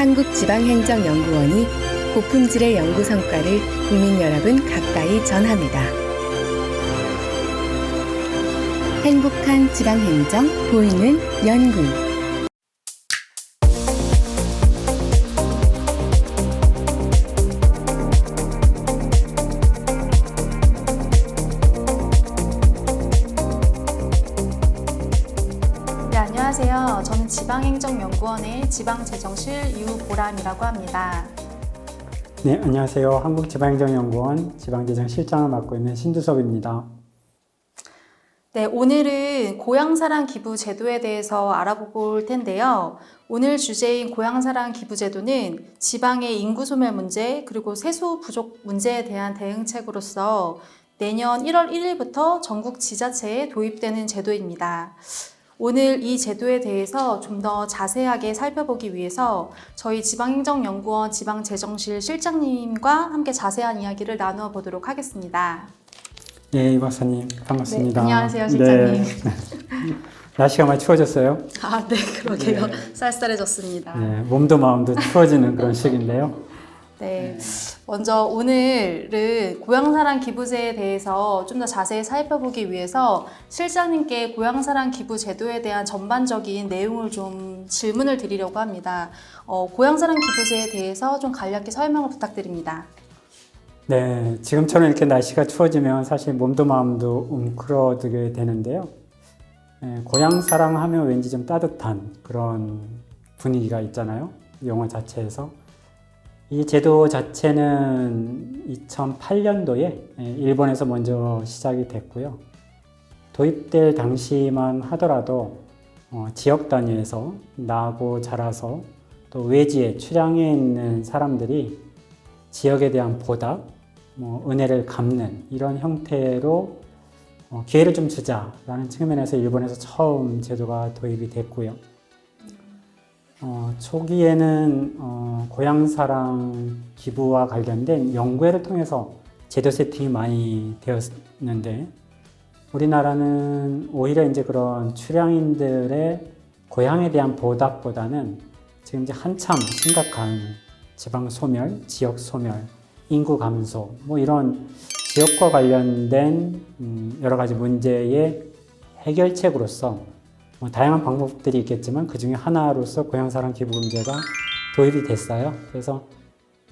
한국지방행정연구원이 고품질의 연구 성과를 국민 여러분 가까이 전합니다. 행복한 지방행정 보이는 연구. 네, 안녕하세요. 저는 지방행정연구원의 지방재정실 유보람이라고 합니다. 네, 안녕하세요. 한국지방행정연구원 지방재정실장을 맡고 있는 신두섭입니다. 네, 오늘은 고향사랑 기부 제도에 대해서 알아볼 텐데요. 오늘 주제인 고향사랑 기부 제도는 지방의 인구 소멸 문제 그리고 세수 부족 문제에 대한 대응책으로서 내년 1월 1일부터 전국 지자체에 도입되는 제도입니다. 오늘 이 제도에 대해서 좀 더 자세하게 살펴보기 위해서 저희 지방행정연구원 지방재정실 실장님과 함께 자세한 이야기를 나누어 보도록 하겠습니다. 네, 이 박사님 반갑습니다. 네, 안녕하세요, 실장님. 네. 날씨가 많이 추워졌어요. 아, 네, 그러게요. 네. 쌀쌀해졌습니다. 네, 몸도 마음도 추워지는 그런 시기인데요. 네, 먼저 오늘은 고향사랑 기부제에 대해서 좀 더 자세히 살펴보기 위해서 실장님께 고향사랑 기부 제도에 대한 전반적인 내용을 좀 질문을 드리려고 합니다. 고향사랑 기부제에 대해서 좀 간략히 설명을 부탁드립니다. 네, 지금처럼 이렇게 날씨가 추워지면 사실 몸도 마음도 웅크러들게 되는데요. 네, 고향 사랑하면 왠지 좀 따뜻한 그런 분위기가 있잖아요. 용어 자체에서. 이 제도 자체는 2008년도에 일본에서 먼저 시작이 됐고요. 도입될 당시만 하더라도 지역 단위에서 나고 자라서 또 외지에 출향해 있는 사람들이 지역에 대한 보답, 은혜를 갚는 이런 형태로 기회를 좀 주자라는 측면에서 일본에서 처음 제도가 도입이 됐고요. 초기에는 고향사랑 기부와 관련된 연구회를 통해서 제도 세팅이 많이 되었는데 우리나라는 오히려 이제 그런 출향인들의 고향에 대한 보답보다는 지금 이제 한참 심각한 지방 소멸, 지역 소멸, 인구 감소, 이런 지역과 관련된 여러 가지 문제의 해결책으로서 다양한 방법들이 있겠지만 그 중에 하나로서 고향사랑 기부금제가 도입이 됐어요. 그래서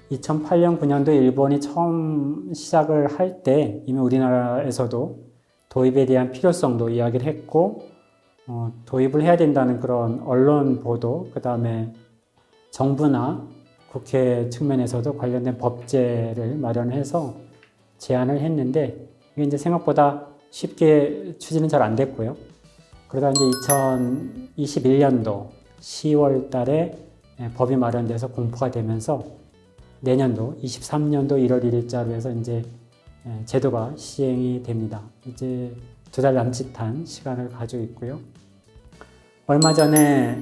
2008년, 9년도 일본이 처음 시작을 할 때 이미 우리나라에서도 도입에 대한 필요성도 이야기를 했고 도입을 해야 된다는 그런 언론 보도, 그 다음에 정부나 국회 측면에서도 관련된 법제를 마련해서 제안을 했는데 이게 이제 생각보다 쉽게 추진은 잘 안 됐고요. 그러다 이제 2021년도 10월 달에 법이 마련돼서 공포가 되면서 내년도 23년도 1월 1일자로 해서 이제 제도가 시행이 됩니다. 이제 2달 남짓한 시간을 가지고 있고요. 얼마 전에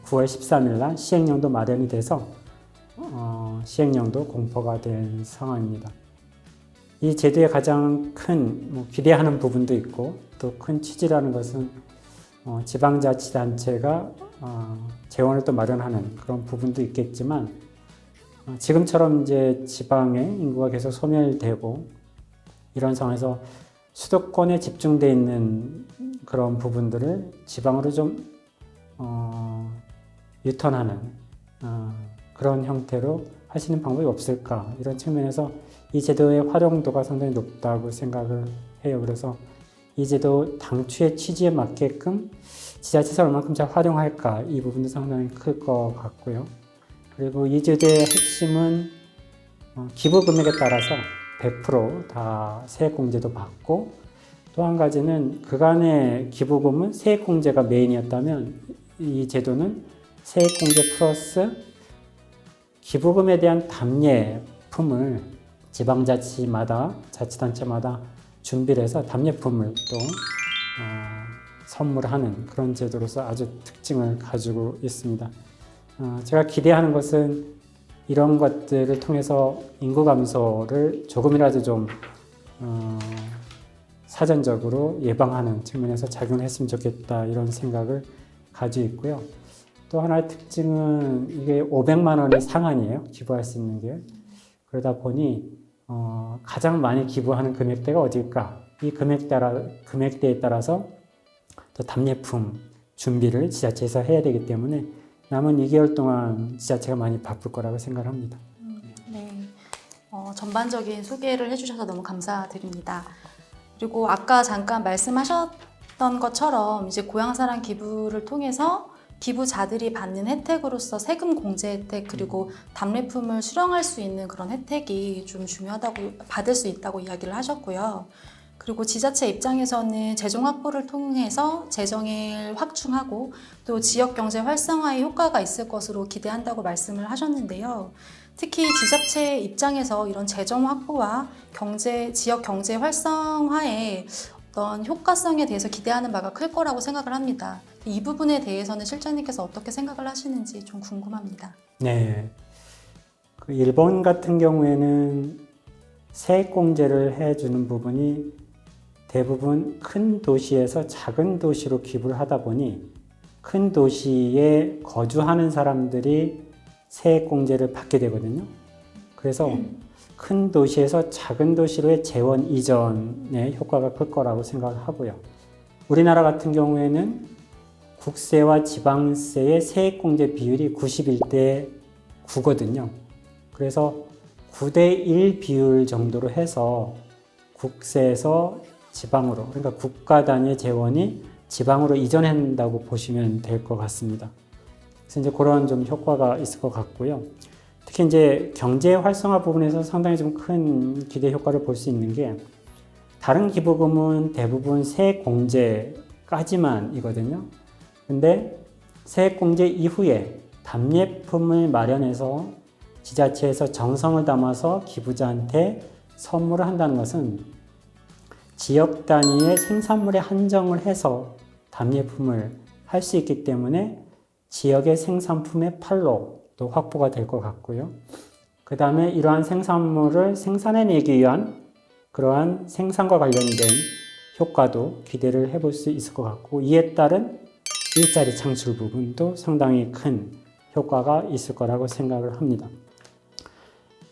9월 13일 날 시행령도 마련이 돼서 시행령도 공포가 된 상황입니다. 이 제도의 가장 큰 기대하는 부분도 있고 또 큰 취지라는 것은 지방자치단체가 재원을 또 마련하는 그런 부분도 있겠지만 지금처럼 이제 지방의 인구가 계속 소멸되고 이런 상황에서 수도권에 집중되어 있는 그런 부분들을 지방으로 좀 유턴하는 그런 형태로 하시는 방법이 없을까 이런 측면에서 이 제도의 활용도가 상당히 높다고 생각을 해요. 그래서 이 제도 당초의 취지에 맞게끔 지자체에서 얼마큼 잘 활용할까 이 부분도 상당히 클 것 같고요. 그리고 이 제도의 핵심은 기부 금액에 따라서 100% 다 세액공제도 받고 또 한 가지는 그간의 기부금은 세액공제가 메인이었다면 이 제도는 세액공제 플러스 기부금에 대한 답례품을 지방자치마다 자치단체마다 준비를 해서 답례품을 또 선물하는 그런 제도로서 아주 특징을 가지고 있습니다. 제가 기대하는 것은 이런 것들을 통해서 인구 감소를 조금이라도 좀 사전적으로 예방하는 측면에서 작용을 했으면 좋겠다 이런 생각을 가지고 있고요. 또 하나의 특징은 이게 500만 원이 상한이에요. 기부할 수 있는 게. 그러다 보니 가장 많이 기부하는 금액대가 어딜까? 이 금액대에 따라서 또 답례품 준비를 지자체에서 해야 되기 때문에 남은 2개월 동안 지자체가 많이 바쁠 거라고 생각합니다. 네. 전반적인 소개를 해주셔서 너무 감사드립니다. 그리고 아까 잠깐 말씀하셨던 것처럼 이제 고향사랑 기부를 통해서 기부자들이 받는 혜택으로서 세금 공제 혜택 그리고 답례품을 수령할 수 있는 그런 혜택이 좀 중요하다고 받을 수 있다고 이야기를 하셨고요. 그리고 지자체 입장에서는 재정 확보를 통해서 재정을 확충하고 또 지역 경제 활성화에 효과가 있을 것으로 기대한다고 말씀을 하셨는데요. 특히 지자체 입장에서 이런 재정 확보와 지역 경제 활성화에 어떤 효과성에 대해서 기대하는 바가 클 거라고 생각을 합니다. 이 부분에 대해서는 실장님께서 어떻게 생각을 하시는지 좀 궁금합니다. 네. 일본 같은 경우에는 세액공제를 해주는 부분이 대부분 큰 도시에서 작은 도시로 기부를 하다 보니 큰 도시에 거주하는 사람들이 세액공제를 받게 되거든요. 그래서 큰 도시에서 작은 도시로의 재원 이전의 효과가 클 거라고 생각을 하고요. 우리나라 같은 경우에는 국세와 지방세의 세액공제 비율이 91대 9거든요. 그래서 9대 1 비율 정도로 해서 국세에서 지방으로, 그러니까 국가 단위의 재원이 지방으로 이전한다고 보시면 될 것 같습니다. 그래서 이제 그런 좀 효과가 있을 것 같고요. 특히 이제 경제 활성화 부분에서 상당히 좀 큰 기대 효과를 볼 수 있는 게 다른 기부금은 대부분 세액 공제까지만이거든요. 근데 세액 공제 이후에 답례품을 마련해서 지자체에서 정성을 담아서 기부자한테 선물을 한다는 것은 지역 단위의 생산물에 한정을 해서 답례품을 할 수 있기 때문에 지역의 생산품의 판로도 확보가 될 것 같고요. 그 다음에 이러한 생산물을 생산해내기 위한 그러한 생산과 관련된 효과도 기대를 해볼 수 있을 것 같고, 이에 따른 일자리 창출 부분도 상당히 큰 효과가 있을 거라고 생각을 합니다.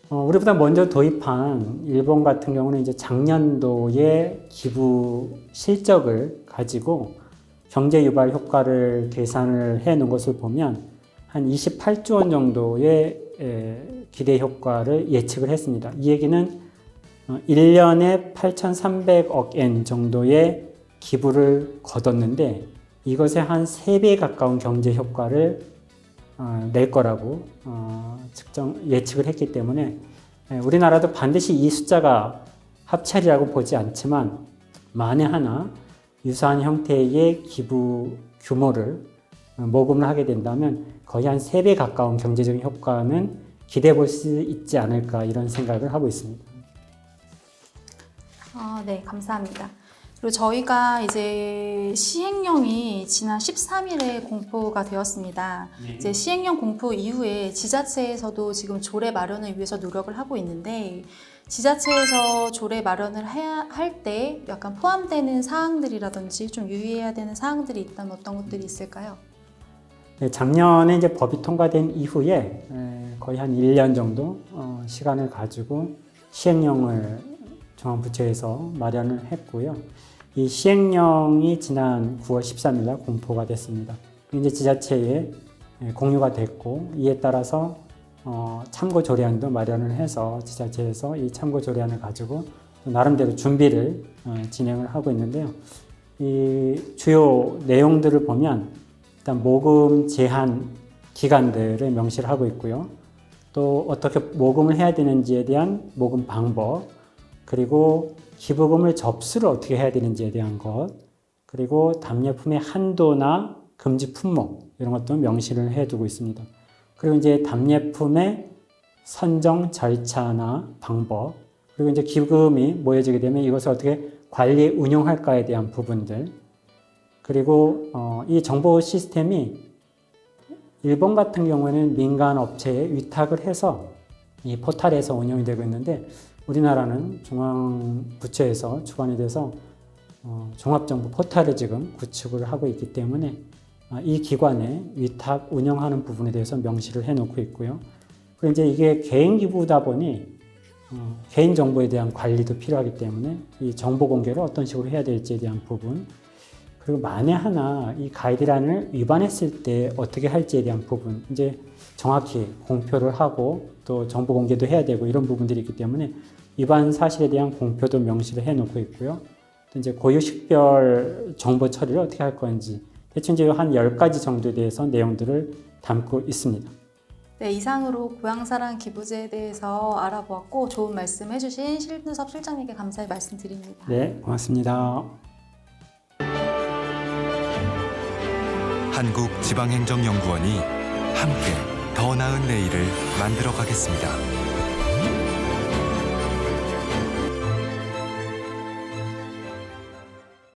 우리보다 먼저 도입한 일본 같은 경우는 이제 작년도의 기부 실적을 가지고 경제 유발 효과를 계산을 해 놓은 것을 보면 한 28조 원 정도의 기대 효과를 예측을 했습니다. 이 얘기는 1년에 8,300억 엔 정도의 기부를 거뒀는데 이것에 한 3배 가까운 경제 효과를 낼 거라고 예측을 했기 때문에 우리나라도 반드시 이 숫자가 합찰이라고 보지 않지만 만에 하나 유사한 형태의 기부 규모를 모금을 하게 된다면 거의 한 3배 가까운 경제적인 효과는 기대해 볼 수 있지 않을까 이런 생각을 하고 있습니다. 네, 감사합니다. 그리고 저희가 이제 시행령이 지난 13일에 공포가 되었습니다. 이제 시행령 공포 이후에 지자체에서도 지금 조례 마련을 위해서 노력을 하고 있는데 지자체에서 조례 마련을 할 때 약간 포함되는 사항들이라든지 좀 유의해야 되는 사항들이 있다면 어떤 것들이 있을까요? 네, 작년에 이제 법이 통과된 이후에 거의 한 1년 정도 시간을 가지고 시행령을 중앙부처에서 마련을 했고요. 이 시행령이 지난 9월 13일 날 공포가 됐습니다. 이제 지자체에 공유가 됐고 이에 따라서 참고 조례안도 마련을 해서 지자체에서 이 참고 조례안을 가지고 나름대로 준비를 진행을 하고 있는데요. 이 주요 내용들을 보면 일단 모금 제한 기간들을 명시를 하고 있고요. 또 어떻게 모금을 해야 되는지에 대한 모금 방법, 그리고 기부금을 접수를 어떻게 해야 되는지에 대한 것, 그리고 답례품의 한도나 금지 품목 이런 것도 명시를 해두고 있습니다. 그리고 이제 답례품의 선정 절차나 방법, 그리고 이제 기부금이 모여지게 되면 이것을 어떻게 관리 운용할까에 대한 부분들, 그리고 이 정보 시스템이 일본 같은 경우에는 민간 업체에 위탁을 해서 이 포탈에서 운영이 되고 있는데 우리나라는 중앙부처에서 주관이 돼서 종합정보 포탈을 지금 구축을 하고 있기 때문에 이 기관에 위탁 운영하는 부분에 대해서 명시를 해놓고 있고요. 그리고 이제 이게 개인 기부다 보니 개인 정보에 대한 관리도 필요하기 때문에 이 정보 공개를 어떤 식으로 해야 될지에 대한 부분, 그리고 만에 하나 이 가이드라인을 위반했을 때 어떻게 할지에 대한 부분, 이제 정확히 공표를 하고 또 정보 공개도 해야 되고 이런 부분들이 있기 때문에 위반 사실에 대한 공표도 명시를 해놓고 있고요. 또 이제 고유 식별 정보 처리를 어떻게 할 건지 대충 이제 한 10가지 정도에 대해서 내용들을 담고 있습니다. 네, 이상으로 고향사랑 기부제에 대해서 알아보았고 좋은 말씀 해주신 신두섭 실장님께 감사의 말씀드립니다. 네, 고맙습니다. 한국지방행정연구원이 함께 더 나은 내일을 만들어 가겠습니다.